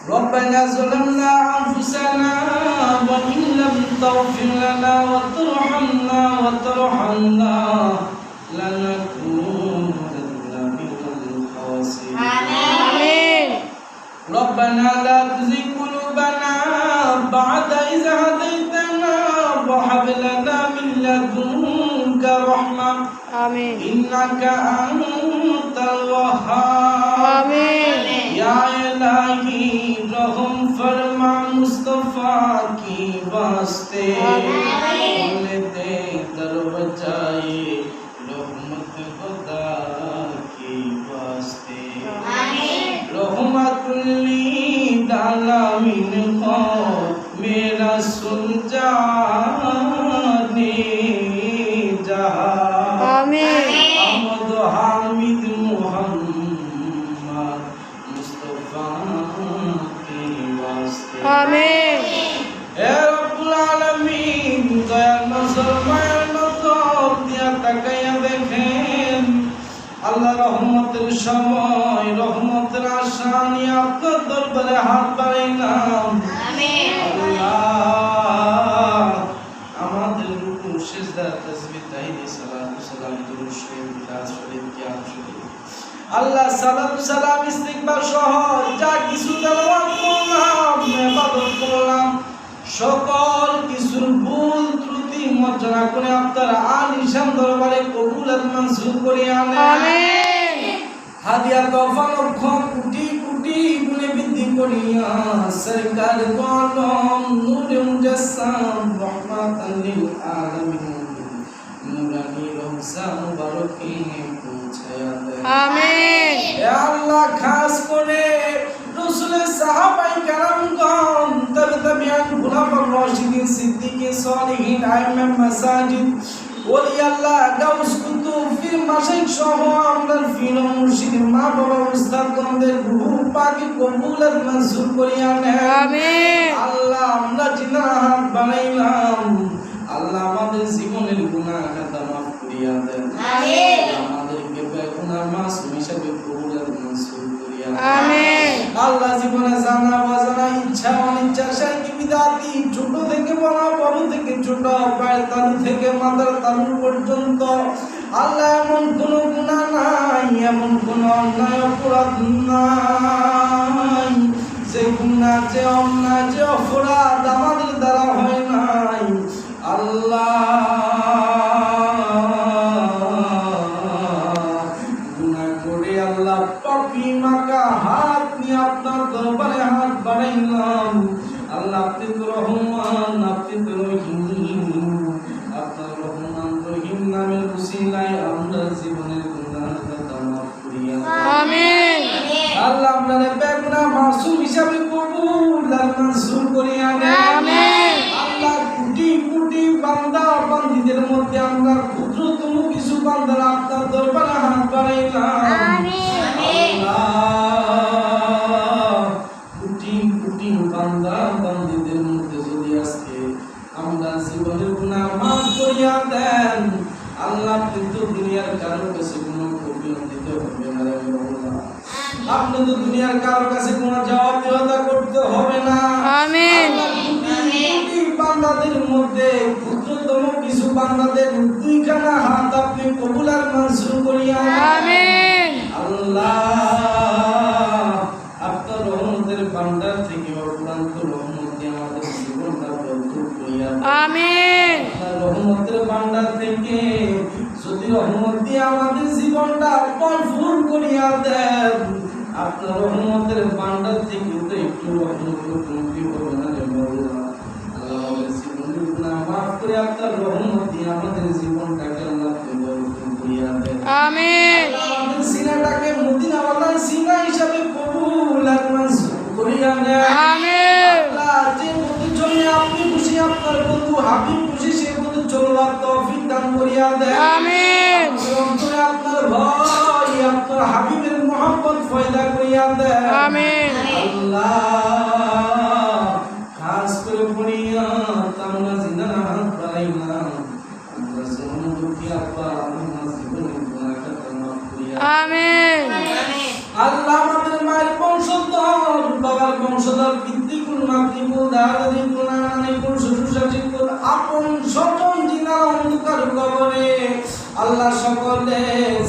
ربنا ظلمنا أنفسنا وإن لم تغفر لنا وترحمنا لنكونن من الخاسرين آمين. ربنا لا تزغ قلوبنا بعد إذ هديتنا وهب لنا من لدنك رحمة آمين إنك أنت الوهاب آمين. या इलाही रहम फरमा मुस्तफा की वास्ते खोल दे दरवाज़े रहमत खुदा की वास्ते रहमतुल लिल आलमीन को मेरा सुलझाने जहां आमीन अहमद हामिद आमीन। ए रब्बुल आलमीन दया नजर माया नजर দিয়া তাকায়া দেখেন আল্লাহ রহমতের সময় রহমতের আশা নিয়ে আপনার দরবারে হাত বাড়াইলাম আমিন। আল্লাহ আমাদের রুকু সিজদা তাসবিহ তাহলিল সালাত সালাম দুরূদ শরীফ ইখলাস শরীফ কিয়াম শরীফ আল্লাহ সালাত সালাম ইস্তিগফার সহ যা কিছু তেলাওয়াত করলাম ইবাদত করলাম সকল কিছুর ভুল ত্রুটি মার্জনা করে আপনার আলিশান দরবারে কবুল আর মঞ্জুর করিয়া নেন আমিন। হাদিয়া তোফা লক্ষ কোটি কোটি গুণে বৃদ্ধি করিয়া সরকার কলম নূরে মুজাসসাম রহমাতাল লিল আলামিন নুরানি রওজা মুবারকে পৌঁছায়া দেন আমিন। হে আল্লাহ খাস করে রাসূলের সাহাবায়ে কেরামগণ তাবিঈন খুলাফায়ে রাশিদিন সিদ্দিকীন সালিহিন আইম্মে মাসাজিদ ওলি আল্লাহ গাউস কুতুব পীর মাশাইখ সহ আমরা পীর মুর্শিদ মা বাবা উস্তাদগণদের রূহ পাকে কবুল আর মঞ্জুর করিয়া নেন আমিন। আল্লাহ আমরা জিনা হাত বানাইলাম আল্লাহ আমাদের জীবনের গুনাহ খাতা মাফ করিয়া দেন আমিন। আমাদেরকে বেগুনাহ মাসুম হিসাবে কবুল আর মঞ্জুর করিয়া দেন আমিন। আল্লাহ জীবনে জানা অজানা ইচ্ছা অনিচ্ছা শারকি বিদাতি ছোট থেকে বড় থেকে ছোট পায়ের তালু থেকে মাথার তালু পর্যন্ত আল্লাহ এমন কোনো গুনাহ নাই এমন কোনো অন্যায় অপরাধ নাই যে গুনাহ যে অন্যায় যে অপরাধ আমাদের দ্বারা হয় নাই আল্লাহ গুনাহ করে আল্লাহ পাপী মাকা হাত নিয়ে আপনার দরবারে হাত বাড়াইলাম আল্লাহ আপনি তো রহমান আপনি তো রহিম আপনার রহমান রহিম নামের উসিলায় আমরা জীবনের গুনাহ খাতা মাফ করিয়া আমিন। আল্লাহ আপনার বেগুনাহ মাসুম হিসাবে কবুল আর মঞ্জুর করিয়া নেন আমিন। আল্লাহ কোটি কোটি বান্দা বান্দীদের মধ্যে আমরা ক্ষুদ্রতম কিছু বান্দারা আপনার দরবারে হাত বাড়াইলাম আমিন। আল্লাহ কোটি কোটি বান্দা বান্দীদের মধ্যে যদি আজকে আমরা জীবনের গুনাহ মাফ করিয়া দেন আল্লাহ কিন্তু দুনিয়ার কারোর কাছে কোনো কবিয়ত দিতে হবে না রে আল্লাহ আপনি তো দুনিয়ার কারোর কাছে কোনো জবাবদিহিতা করতে হবে না আমিন। আমিন। বান্দাদের মধ্যে ক্ষুদ্রতম কিছু বান্দাদের দুইখানা হাত আপনি কবুল আর মঞ্জুর করিয়া আমিন। আল্লাহ আপনার রহমতের ভান্ডার থেকে অফুরন্ত রহমত দিয়ে আমাদের জীবনটা ভরপুর করিয়া আমিন। আপনার রহমতের ভান্ডার থেকে যদি রহমত দিয়ে আমাদের জীবনটা ভরপুর করিয়া দেন আপনার রহমতের ভান্ডার থেকে তো একটু রহমত কমতি হবে না রে আল্লাহ আমাদের জীবনের গুনাহ মাফ করে আপনার রহমত দিয়ে আমাদের জীবনটাকে আল্লাহ ভরপুর করিয়া দেন আমিন। আমাদের সিনাটাকে মদিনাওয়ালার সিনা হিসাবে কবুল আর মঞ্জুর করিয়া নেন আমিন। আল্লাহ যে বন্ধু জন্য আপনি খুশি আপনার বন্ধু হাবিব খুশি সে বন্ধু চলবার তৌফিক দান করিয়া দেন আমিন। অন্তরে আপনার ভয় আপনার হাবিবের মহব্বত পয়দা করিয়া দেন আমিন। আল্লাহ খাস করে পড়িয়া আমরা জিন্দানা হাত বাড়াইলাম আমরা জীবন দুঃখী আব্বা আমার জীবনের গুনাহ খাতা মাফ করিয়া আমিন। আল্লাহ আমাদের মায়ের বংশধর বাবার বংশ বংশধর পিতৃকুল মাতৃকুল দাদাদিকুল নানানিকুল শ্বশুর-শাশুড়িকুল আপন স্বজন যিনারা অন্ধকার কবরে আল্লাহ সকলে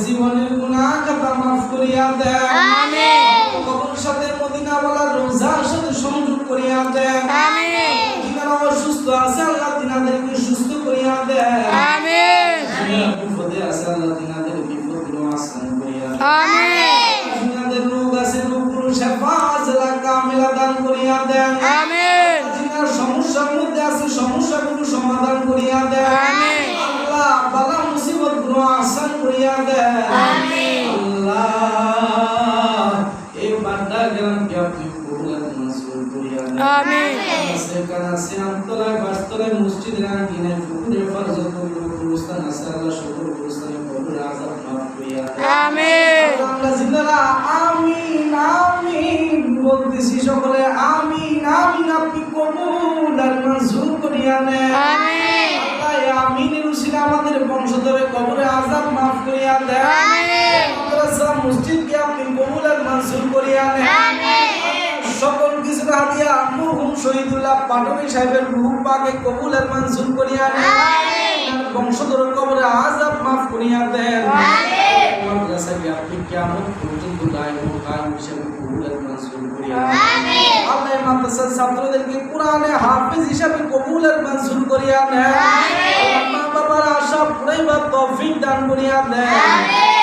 জীবনের গুনাহ খাতা মাফ করিয়া দেন আমিন কবরের সাথে মদিনাওয়ালা রোজার সাথে সংযোগ করিয়া দেন আমিন যিনারা অসুস্থ আছে আল্লাহ তিনাদেরকে সুস্থ করিয়া দেন আমিন যিনারা বিপদে আছে আল্লাহ তিনাদের বিপদগুলো আসান করিয়া দেন আমিন যিনাদের রোগ আছে রোগগুলো শিফা আজলা কামিলা দান করিয়া দেন আমিন যিনারা সমস্যার মধ্যে আছে সমস্যাগুলো সমাধান করিয়া দেন আমিন আল্লাহ বালা মুসিবতগুলো আসান করিয়া দেন আমিন আল্লাহ এই বান্দা গ্রামকে আপনি কবুল মঞ্জুর করিয়া দেন আমিন সেখানে আছে আমতলায় বাসতলায় মসজিদের আঙ্গিনে পুকুরে ফরজত গুরুস্থান আছে আল্লাহ সকল গুরুস্থানে কবুল আযাব মাফ করিয়া দেন আমিন আমরা জিন্দারা আমিন আমিন বলতেছি সকলে আমিন আমিন আপনি কবুল আর মঞ্জুর করিয়া নেন আমিন আল্লাহ আমিনের উসিলা আমাদের বংশধরে কবরে আযাব মাফ করিয়া দেন আমিন মাদ্রাসা মসজিদকে আপনি কবুল আর মঞ্জুর করিয়া নেন আমিন সকল কিছু হাদিয়া মরহুম শহীদুল্লাহ পাটনি সাহেবের রূহ পাকে কবুল আর মঞ্জুর করিয়া নেন আমিন বংশধরের কবরে আযাব মাফ করিয়া দেন আমিন মাদ্রাসাকে আপনি কিয়ামত পর্যন্ত দায়ম কায়েম হিসেবে কবুল আর মঞ্জুর করিয়া নেন আমিন আল্লাহ মাদ্রাসার ছাত্রদেরকে কোরআনে হাফেজ হিসেবে কবুল আর মঞ্জুর করিয়া নেন আমিন মা বাবার আশা পুরাইবার তৌফিক দান করিয়া দেন আমিন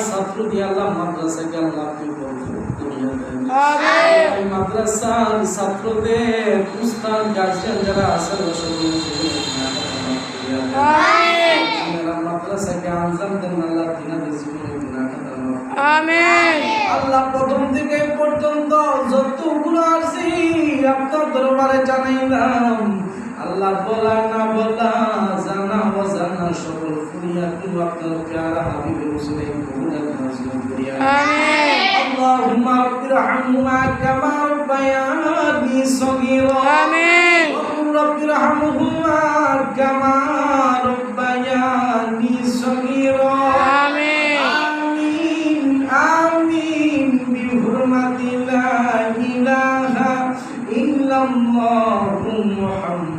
ছাত্র দিয়ে আল্লাহ মাদ্রাসাকে আল্লাহ আপনি বরকত করিয়া দেন আমিন এই মাদ্রাসার ছাত্রদের উস্তাদ গার্জিয়ান যারা আছেন আমিন মাদ্রাসাকে আঞ্জাম দেন আল্লাহ তিনাদের জীবনে গুনাহ খাতা মাফ আমিন আল্লাহ প্রথম থেকে পর্যন্ত যত গুনাহ আছে আপনার দরবারে জানাইলাম আল্লাহ বলা না বলা জানা অজানা সকল ফরিয়াদ আপনার প্যারা হাবিবের উসিলে কবুল আর মঞ্জুর করিয়া আমিন আল্লাহুম্মা রাব্বিরহামহুমা কামা রাব্বায়ানি সগীরা আমিন রাব্বিরহামহুমা কামা রাব্বায়ানি সগীরা আমিন আমিন আমিন বিহুরমাতি লা ইলাহা ইল্লাল্লাহু মুহাম্মাদ